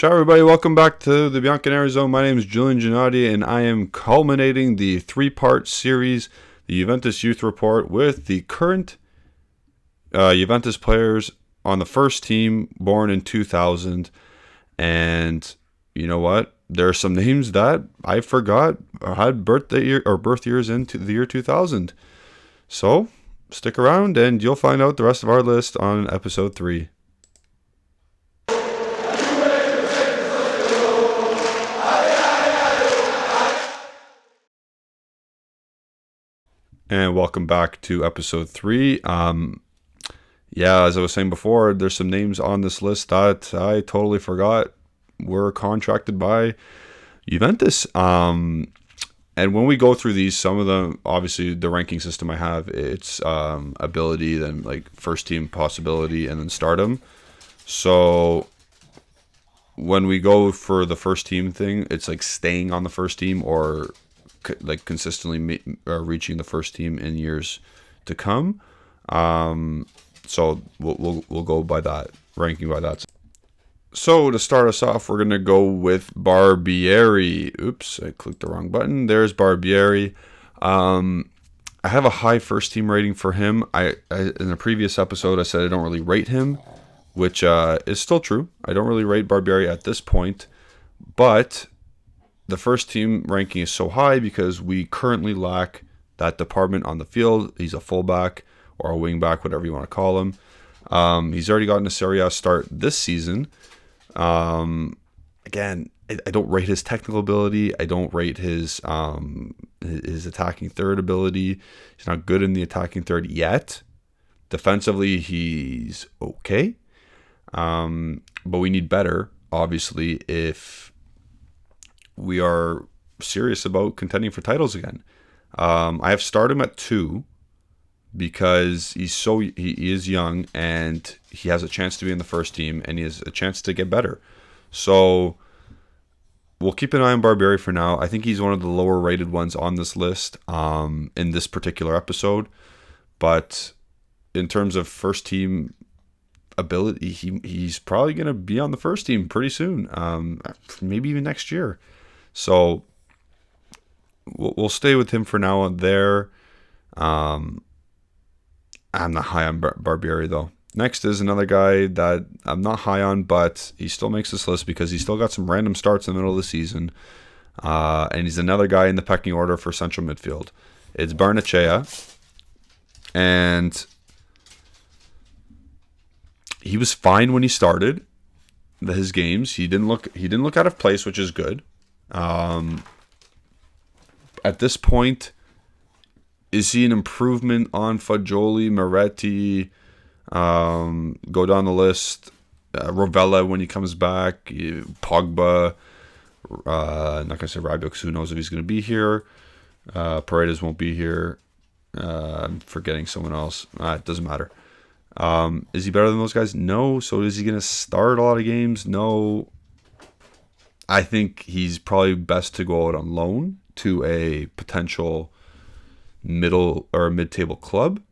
Ciao, everybody. Welcome back to the Bianconeri Zone. My name is Iling-Junior, and I am culminating the three-part series, the Juventus Youth Report, with the current Juventus players on the first team born in 2000. And you know what? There are some names that I forgot had birthday year or birth years into the year 2000. So stick around, and you'll find out the rest of our list on episode 3. And welcome back to episode 3. As I was saying before, there's some names on this list that I totally forgot were contracted by Juventus. And when we go through these, some of them, obviously the ranking system I have, it's ability, then like first team possibility, and then stardom. So when we go for the first team thing, it's like staying on the first team or like consistently reaching the first team in years to come. So we'll go by that, ranking by that. So to start us off, we're going to go with Barbieri. Oops, I clicked the wrong button. There's Barbieri. I have a high first team rating for him. I in a previous episode, I said I don't really rate him, which is still true. I don't really rate Barbieri at this point, but the first team ranking is so high because we currently lack that department on the field. He's a fullback or a wingback, whatever you want to call him. He's already gotten a Serie A start this season. Again, I don't rate his technical ability. I don't rate his attacking third ability. He's not good in the attacking third yet. Defensively, he's okay. But we need better, obviously, if we are serious about contending for titles again. I have started him at 2 because he is young and he has a chance to be in the first team and he has a chance to get better. So we'll keep an eye on Barbieri for now. I think he's one of the lower rated ones on this list in this particular episode. But in terms of first team ability, he's probably going to be on the first team pretty soon, maybe even next year. So we'll stay with him for now on there. I'm not high on Barbieri, though. Next is another guy that I'm not high on, but he still makes this list because he's still got some random starts in the middle of the season. And he's another guy in the pecking order for central midfield. It's Barnechea. And he was fine when he started his games. He didn't look out of place, which is good. At this point, is he an improvement on Fagioli, Moretti? Go down the list. Rovella when he comes back. Pogba. I'm not going to say Rabiot because who knows if he's going to be here. Paredes won't be here. I'm forgetting someone else. It doesn't matter. Is he better than those guys? No. So is he going to start a lot of games? No. I think he's probably best to go out on loan to a potential middle or mid-table club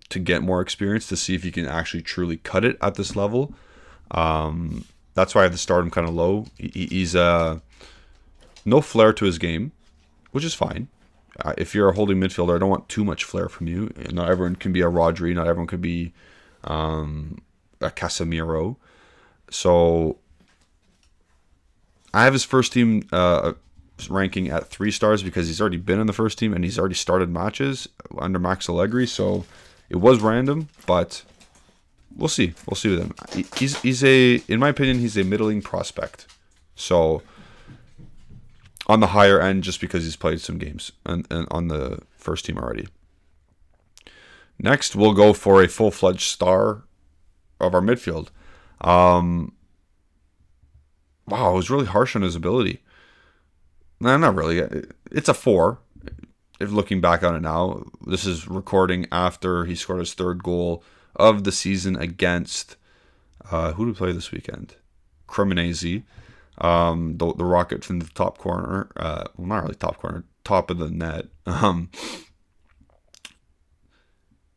to get more experience to see if he can actually truly cut it at this level. That's why I have to start him kind of low. He's no flair to his game, which is fine. If you're a holding midfielder, I don't want too much flair from you. Not everyone can be a Rodri. Not everyone can be a Casemiro. So I have his first team ranking at 3 stars because he's already been in the first team and he's already started matches under Max Allegri. So it was random, but we'll see. We'll see with him. He's in my opinion, he's a middling prospect. So on the higher end, just because he's played some games and on the first team already. Next, we'll go for a full-fledged star of our midfield. Wow, I was really harsh on his ability. No, not really. It's a 4. If looking back on it now, this is recording after he scored his 3rd goal of the season against who did we play this weekend? Cremonese. The rocket from the top corner. Well, not really top corner, top of the net.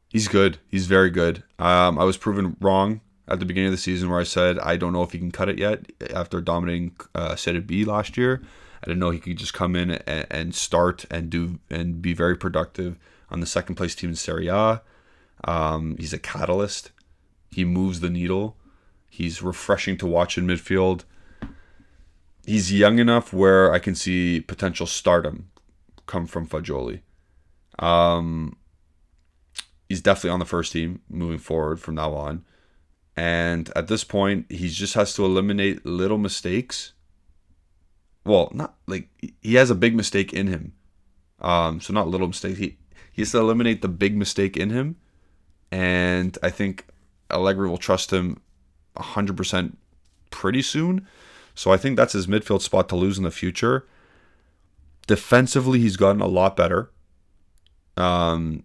He's good. He's very good. I was proven wrong at the beginning of the season where I said I don't know if he can cut it yet after dominating Serie B last year. I didn't know he could just come in and start and be very productive on the second place team in Serie A. He's a catalyst. He moves the needle. He's refreshing to watch in midfield. He's young enough where I can see potential stardom come from Fagioli. He's definitely on the first team moving forward from now on. And at this point, he just has to eliminate little mistakes. Well, not like he has a big mistake in him. So not little mistakes. He has to eliminate the big mistake in him. And I think Allegri will trust him 100% pretty soon. So I think that's his midfield spot to lose in the future. Defensively, he's gotten a lot better.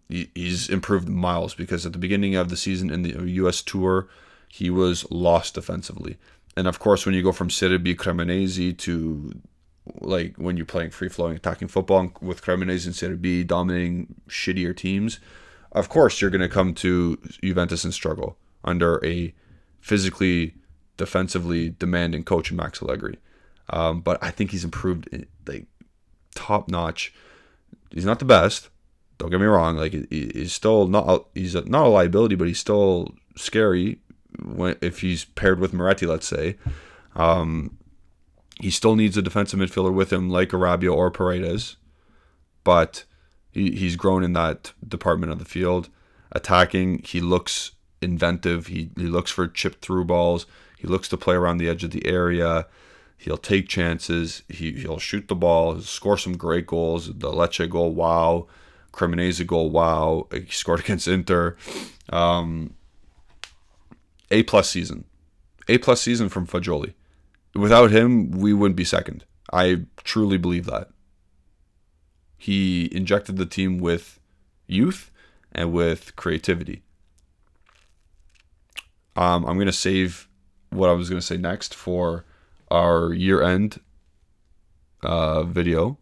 He's improved miles because at the beginning of the season in the U.S. Tour, he was lost defensively. And of course, when you go from Serie B Cremonese to like when you're playing free-flowing attacking football with Cremonese and Serie B dominating shittier teams, of course you're going to come to Juventus and struggle under a physically, defensively demanding coach in Max Allegri. But I think he's improved like top notch. He's not the best. Don't get me wrong. Like he's still not not a liability, but he's still scary if he's paired with Moretti, let's say. He still needs a defensive midfielder with him like Arabia or Paredes, but he's grown in that department of the field. Attacking, he looks inventive. He looks for chip through balls. He looks to play around the edge of the area. He'll take chances. He'll shoot the ball. He'll score some great goals. The Lecce goal, wow. Cremonese goal, wow. He scored against Inter. A-plus season. A-plus season from Fagioli. Without him, we wouldn't be second. I truly believe that. He injected the team with youth and with creativity. I'm going to save what I was going to say next for our year-end video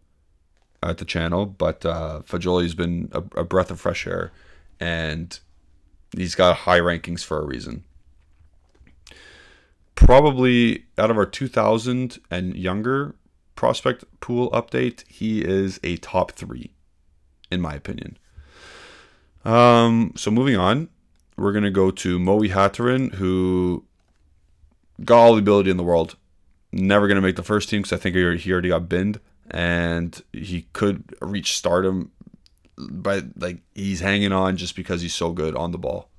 at the channel, but Fagioli's been a breath of fresh air, and he's got high rankings for a reason. Probably out of our 2000 and younger prospect pool update, he is a top 3, in my opinion. So moving on, we're going to go to Moe Hatarin, who got all the ability in the world. Never going to make the first team because I think he already got binned, and he could reach stardom, but like he's hanging on just because he's so good on the ball.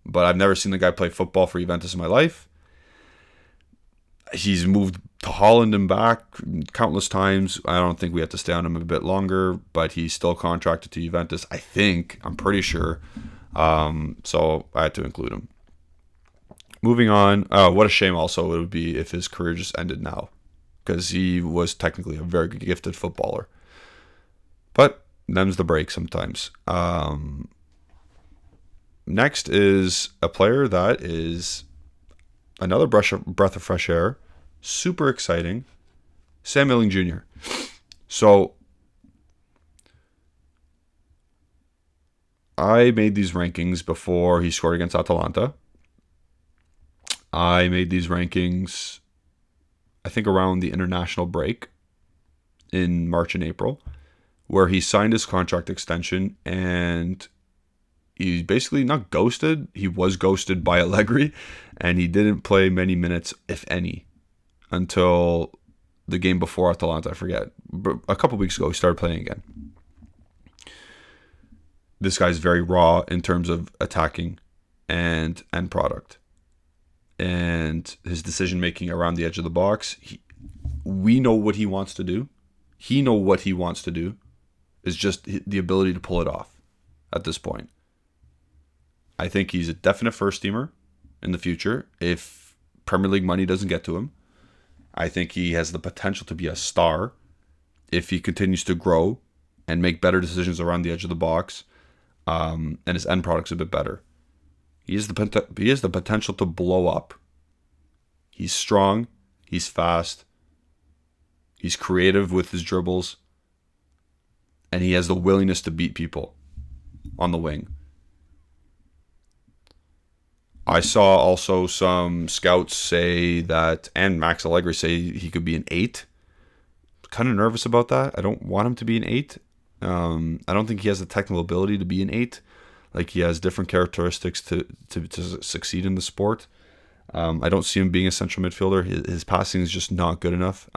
But I've never seen the guy play football for Juventus in my life. He's moved to Holland and back countless times. I don't think we have to stay on him a bit longer, but he's still contracted to Juventus, I think. I'm pretty sure. So I had to include him. Moving on. What a shame also it would be if his career just ended now, because he was technically a very gifted footballer. But them's the break sometimes. Next is a player that is another breath of fresh air. Super exciting. Sam Iling-Junior. So I made these rankings before he scored against Atalanta. I made these rankings, I think, around the international break in March and April, where he signed his contract extension, and he's basically not ghosted. He was ghosted by Allegri, and he didn't play many minutes, if any, until the game before Atalanta. I forget. But a couple weeks ago, he started playing again. This guy's very raw in terms of attacking and end product. And his decision-making around the edge of the box, we know what he wants to do. He knows what he wants to do. It's just the ability to pull it off at this point. I think he's a definite first-teamer in the future if Premier League money doesn't get to him. I think he has the potential to be a star if he continues to grow and make better decisions around the edge of the box, and his end product's a bit better. He has the potential to blow up. He's strong. He's fast. He's creative with his dribbles. And he has the willingness to beat people on the wing. I saw also some scouts say that, and Max Allegri say he could be an 8. Kind of nervous about that. I don't want him to be an 8. I don't think he has the technical ability to be an 8. Like, he has different characteristics to succeed in the sport. I don't see him being a central midfielder. His passing is just not good enough.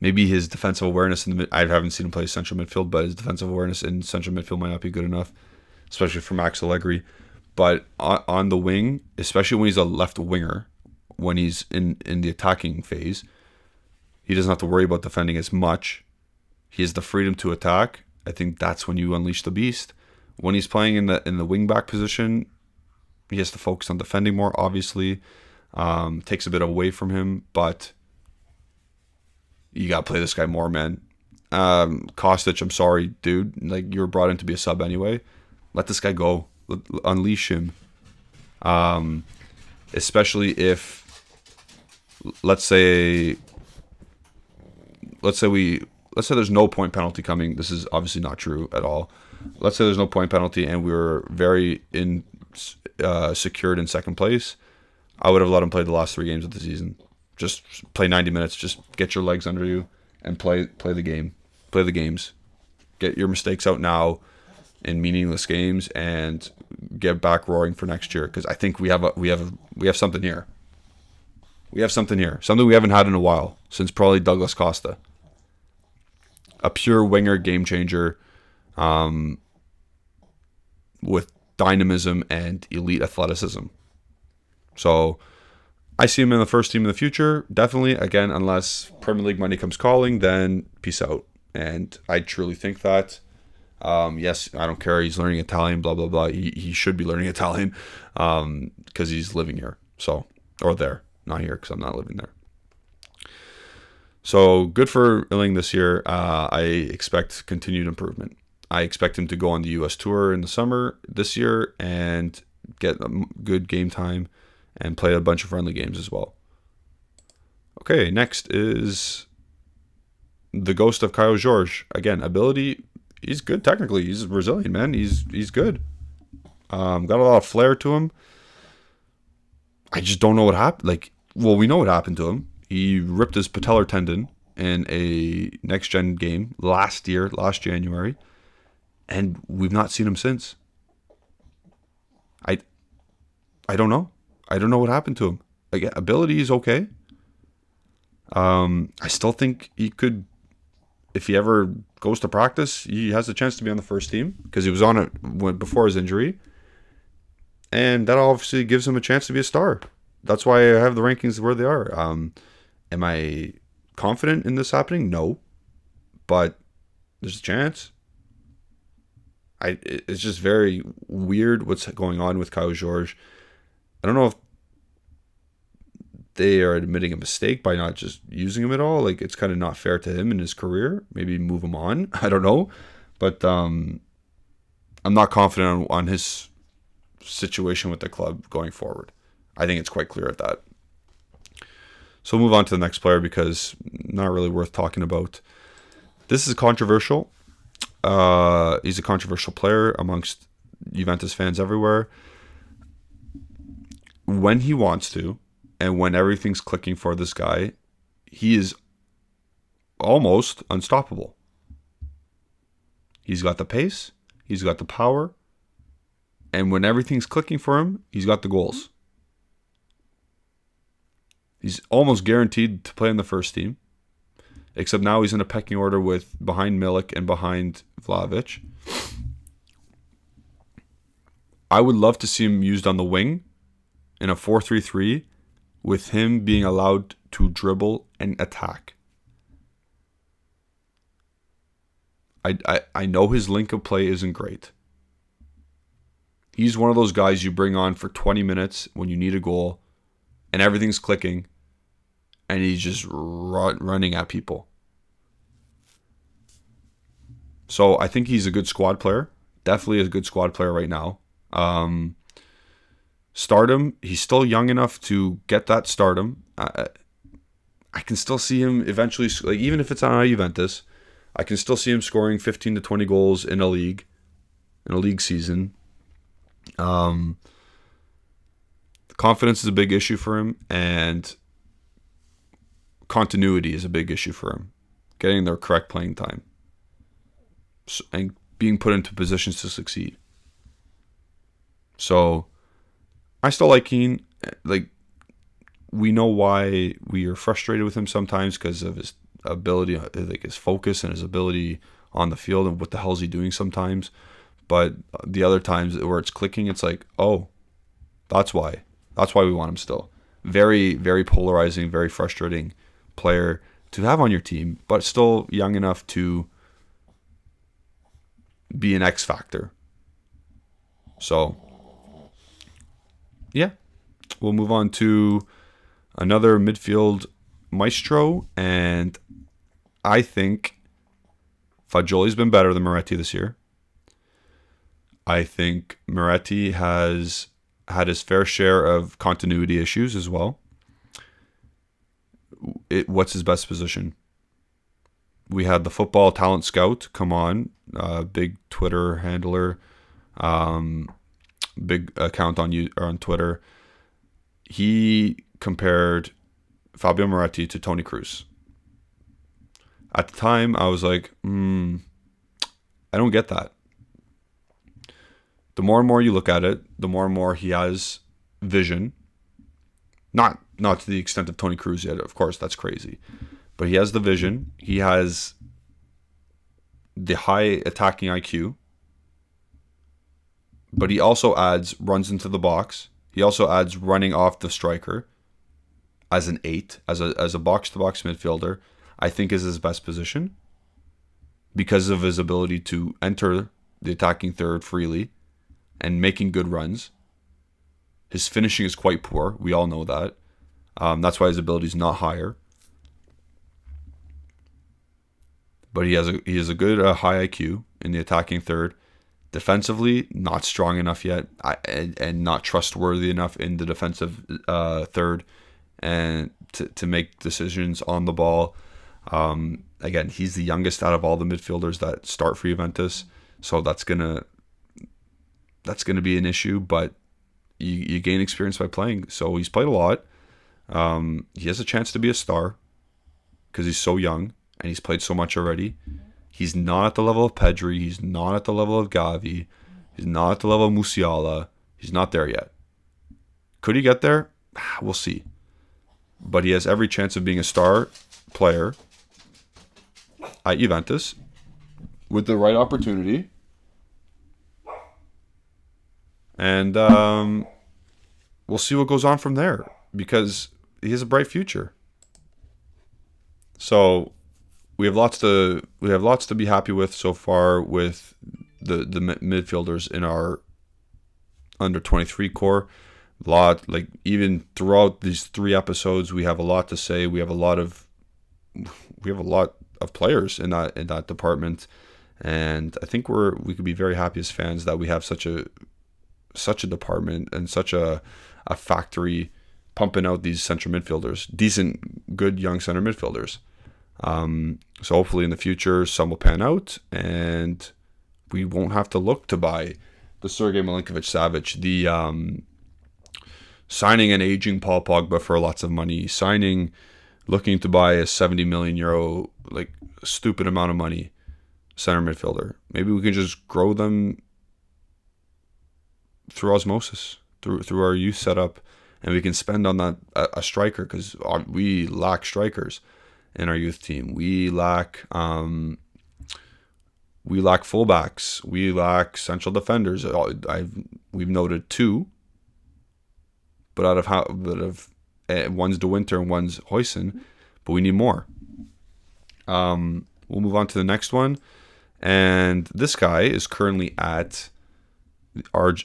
Maybe his defensive awareness I haven't seen him play central midfield, but his defensive awareness in central midfield might not be good enough, especially for Max Allegri. But on the wing, especially when he's a left winger, when he's in the attacking phase, he doesn't have to worry about defending as much. He has the freedom to attack. I think that's when you unleash the beast. When he's playing in the wing back position, he has to focus on defending more, obviously. Takes a bit away from him, but you got to play this guy more, man. Kostic, I'm sorry, dude. Like, you were brought in to be a sub anyway. Let this guy go. Unleash him. Especially if, let's say there's no point penalty coming. This is obviously not true at all. Let's say there's no point penalty and we were very secured in second place. I would have let him play the last 3 games of the season. Just play 90 minutes. Just get your legs under you and play the game. Play the games. Get your mistakes out now in meaningless games and get back roaring for next year. Because I think we have something here. We have something here. Something we haven't had in a while, since probably Douglas Costa. A pure winger game changer, with dynamism and elite athleticism. So I see him in the first team in the future, definitely. Again, unless Premier League money comes calling, then peace out. And I truly think that. Yes, I don't care. He's learning Italian, blah, blah, blah. He should be learning Italian because he's living here. So, or there. Not here because I'm not living there. So good for Iling this year. I expect continued improvement. I expect him to go on the U.S. tour in the summer this year and get good game time and play a bunch of friendly games as well. Okay, next is the ghost of Caio Jorge. Again, ability, he's good technically. He's Brazilian, man. He's good. Got a lot of flair to him. I just don't know what happened. We know what happened to him. He ripped his patellar tendon in a next-gen game last January, and we've not seen him since. I don't know. I don't know what happened to him. Again, ability is okay. I still think he could, if he ever goes to practice, he has a chance to be on the first team because he was on it before his injury, and that obviously gives him a chance to be a star. That's why I have the rankings where they are. Am I confident in this happening? No. But there's a chance. It's just very weird what's going on with Caio Jorge. I don't know if they are admitting a mistake by not just using him at all. It's kind of not fair to him in his career. Maybe move him on. I don't know. But I'm not confident on his situation with the club going forward. I think it's quite clear at that. So we'll move on to the next player because not really worth talking about. This is controversial. He's a controversial player amongst Juventus fans everywhere. When he wants to, and when everything's clicking for this guy, he is almost unstoppable. He's got the pace, he's got the power, and when everything's clicking for him, he's got the goals. He's almost guaranteed to play in the first team, except now he's in a pecking order behind Milik and behind Vlahovic. I would love to see him used on the wing in a 4-3-3 with him being allowed to dribble and attack. I know his link of play isn't great. He's one of those guys you bring on for 20 minutes when you need a goal and everything's clicking and he's just running at people. So I think he's a good squad player. Definitely a good squad player right now. Stardom, he's still young enough to get that stardom. I can still see him eventually, even if it's on Juventus, I can still see him scoring 15 to 20 goals in a league season. Um, confidence is a big issue for him, and continuity is a big issue for him. Getting their correct playing time and being put into positions to succeed. So I still like Keane. Like, we know why we are frustrated with him sometimes because of his ability, like his focus and his ability on the field, and what the hell is he doing sometimes. But the other times where it's clicking, it's like, oh, that's why. That's why we want him still. Very, very polarizing, very frustrating player to have on your team, but still young enough to be an X factor. So, yeah, we'll move on to another midfield maestro, and I think Fagioli's been better than Moretti this year. I think Moretti has had his fair share of continuity issues as well. What's his best position? We had the football talent scout come on, big Twitter handler, big account on Twitter. He compared Fabio Moretti to Toni Kroos. At the time, I was like, I don't get that. The more and more you look at it, the more and more he has vision. Not to the extent of Toni Kroos yet, of course, that's crazy. But he has the vision. He has the high attacking IQ. But he also adds runs into the box. He also adds running off the striker as an 8, as a box-to-box midfielder, I think is his best position because of his ability to enter the attacking third freely and making good runs. His finishing is quite poor. We all know that. That's why his ability is not higher. But he has a good high IQ in the attacking third. Defensively, not strong enough yet, and not trustworthy enough in the defensive third, and to make decisions on the ball. Again, he's the youngest out of all the midfielders that start for Juventus, so that's gonna be an issue. But you gain experience by playing. So he's played a lot. He has a chance to be a star because he's so young and he's played so much already. He's not at the level of Pedri. He's not at the level of Gavi. He's not at the level of Musiala. He's not there yet. Could he get there? We'll see. But he has every chance of being a star player at Juventus with the right opportunity. And we'll see what goes on from there because he has a bright future. So we have lots to be happy with so far with the midfielders in our under 23 core. Even throughout these 3 episodes, we have a lot to say. We have a lot of players in that department, and I think we could be very happy as fans that we have such a department and such a factory pumping out these central midfielders, decent, good young center midfielders. So hopefully in the future some will pan out and we won't have to look to buy the Sergei Milinkovic-Savic, the signing an aging Paul Pogba for lots of money, looking to buy a 70 million euro, like stupid amount of money center midfielder. Maybe we can just grow them through osmosis, through our youth setup, and we can spend on that a striker because we lack strikers in our youth team. We lack fullbacks. We lack central defenders. We've noted 2, but one's De Winter and one's Huijsen, but we need more. We'll move on to the next one, and this guy is currently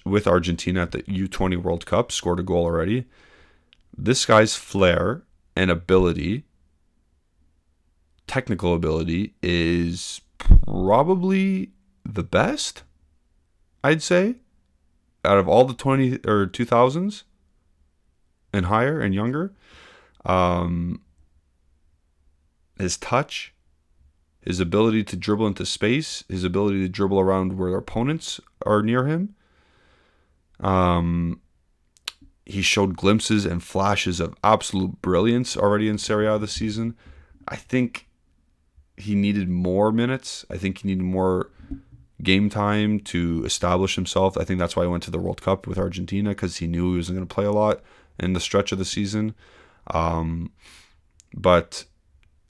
with Argentina at the U20 World Cup, scored a goal already. This guy's flair and ability, technical ability, is probably the best, I'd say, out of all the 20 or 2000s and higher and younger. His touch, his ability to dribble into space, his ability to dribble around where opponents are near him, He showed glimpses and flashes of absolute brilliance already in Serie A this season. I think he needed more minutes. I think he needed more game time to establish himself. I think that's why he went to the World Cup with Argentina, because he knew he wasn't going to play a lot in the stretch of the season. But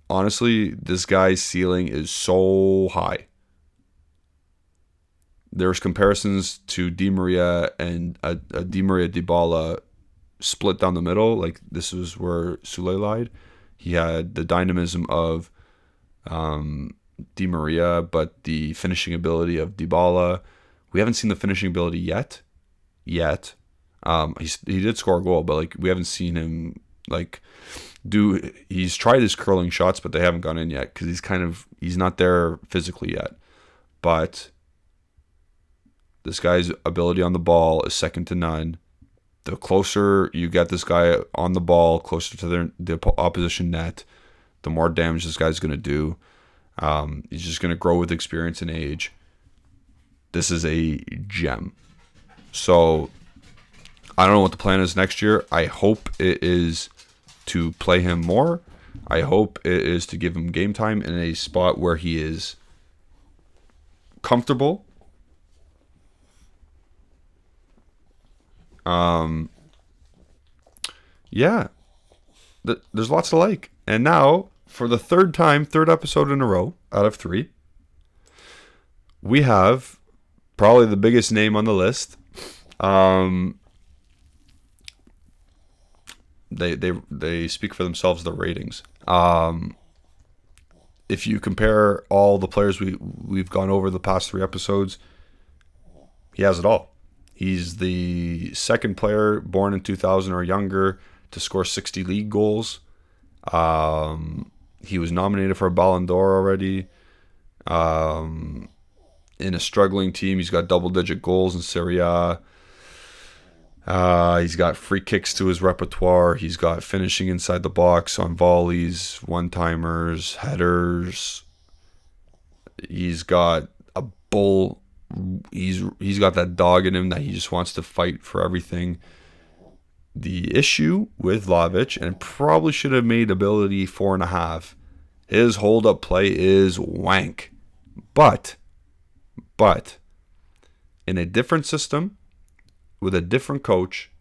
honestly, this guy's ceiling is so high. There's comparisons to Di Maria and a Di Maria Dybala split down the middle. Like, this was where Sule lied. He had the dynamism of Di Maria, but the finishing ability of Dybala. We haven't seen the finishing ability yet. He did score a goal, but like, we haven't seen him like do. He's tried his curling shots, but they haven't gone in yet because he's not there physically yet. But this guy's ability on the ball is second to none. The closer you get this guy on the ball, closer to the opposition net, the more damage this guy's going to do. He's just going to grow with experience and age. This is a gem. So I don't know what the plan is next year. I hope it is to play him more. I hope it is to give him game time in a spot where he is comfortable. Yeah, there's lots to like. And now, for the third episode in a row out of 3, we have probably the biggest name on the list. They speak for themselves, the ratings. If you compare all the players we've gone over the past 3 episodes, he has it all. He's the second player born in 2000 or younger to score 60 league goals. He was nominated for a Ballon d'Or already. In a struggling team, he's got double-digit goals in Serie A. He's got free kicks to his repertoire. He's got finishing inside the box on volleys, one-timers, headers. He's got a bull. He's got that dog in him that he just wants to fight for everything. The issue with Vlahovic, and probably should have made ability 4.5, his hold-up play is wank. But in a different system, with a different coach,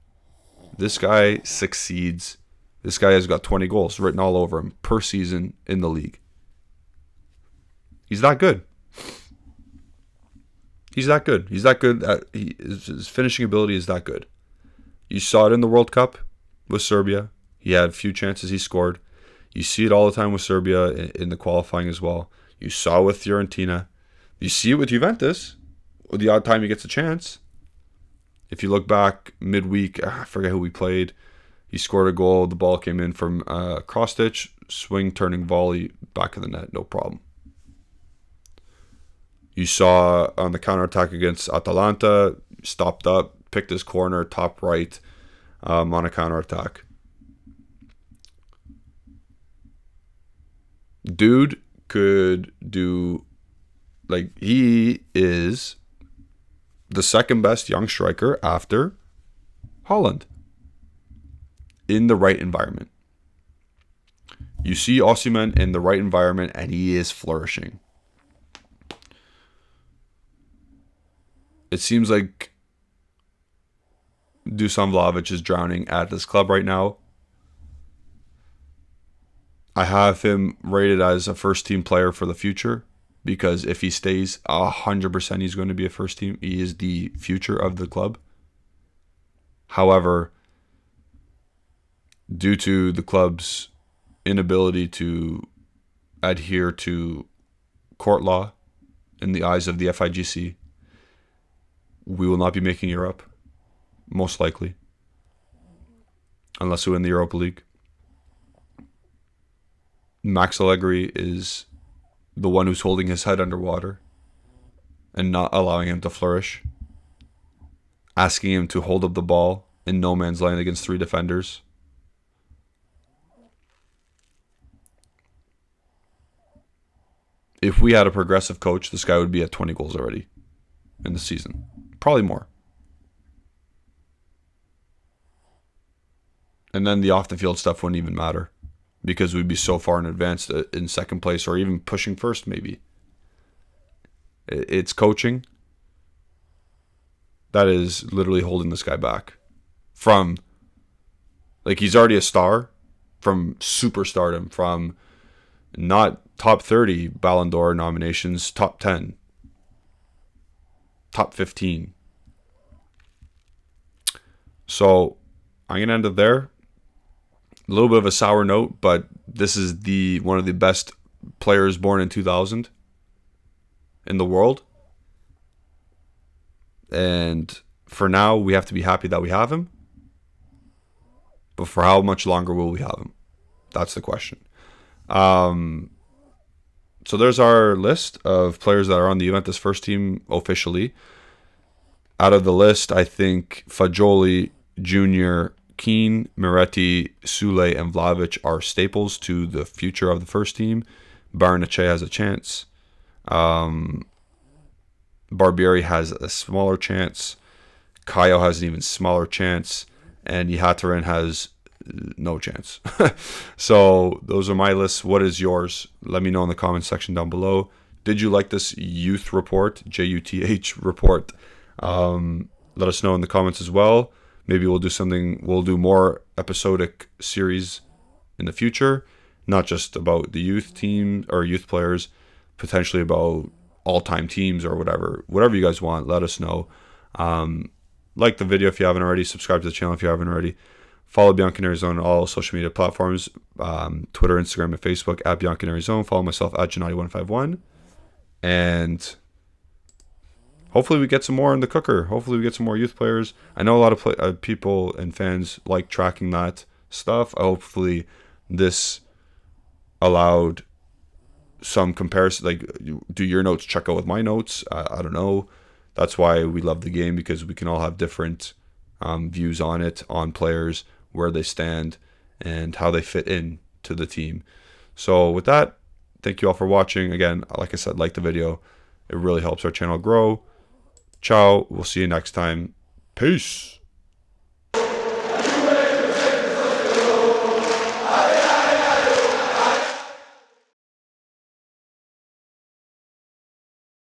this guy succeeds. This guy has got 20 goals written all over him per season in the league. He's that good. He's that good. His finishing ability is that good. You saw it in the World Cup with Serbia. He had a few chances he scored. You see it all the time with Serbia in the qualifying as well. You saw it with Fiorentina. You see it with Juventus with the odd time he gets a chance. If you look back midweek, I forget who we played. He scored a goal. The ball came in from cross-stitch, swing, turning volley, back of the net, no problem. You saw on the counterattack against Atalanta, stopped up, picked his corner, top right, on a counterattack. Dude could do, like, he is the second best young striker after Holland in the right environment. You see Osimhen in the right environment and he is flourishing. It seems like Dusan Vlahovic is drowning at this club right now. I have him rated as a first-team player for the future because if he stays 100%, he's going to be a first team. He is the future of the club. However, due to the club's inability to adhere to court law in the eyes of the FIGC, we will not be making Europe, most likely, unless we win the Europa League. Max Allegri is the one who's holding his head underwater and not allowing him to flourish, asking him to hold up the ball in no man's land against 3 defenders. If we had a progressive coach, this guy would be at 20 goals already in the season. Probably more. And then the off the field stuff wouldn't even matter because we'd be so far in advance in second place or even pushing first maybe. It's coaching that is literally holding this guy back from, like, he's already a star, from superstardom, from not top 30 Ballon d'Or nominations, top 10, top 15. So I'm going to end it there. A little bit of a sour note, but this is one of the best players born in 2000 in the world. And for now, we have to be happy that we have him. But for how much longer will we have him? That's the question. So there's our list of players that are on the Juventus first team officially. Out of the list, I think Fagioli, Junior, Keane, Miretti, Sule, and Vlahovic are staples to the future of the first team. Barnechea has a chance. Barbieri has a smaller chance. Kayo has an even smaller chance. And Yehatarin has no chance. So those are my lists. What is yours? Let me know in the comments section down below. Did you like this youth report, JUTH report? Let us know in the comments as well. Maybe we'll do more episodic series in the future, not just about the youth team or youth players, potentially about all-time teams or whatever you guys want. Let us know. Like the video if you haven't already. Subscribe to the channel if you haven't already. Follow Bianconeri Zone on all social media platforms, Twitter, Instagram, and Facebook at Bianconeri Zone. Follow myself at Gennady151. And hopefully we get some more in the cooker. Hopefully we get some more youth players. I know a lot of people and fans like tracking that stuff. Hopefully this allowed some comparison. Like, do your notes check out with my notes? I don't know. That's why we love the game, because we can all have different views on it, on players, where they stand, and how they fit in to the team. So with that, thank you all for watching. Again, like I said, like the video. It really helps our channel grow. Ciao. We'll see you next time. Peace.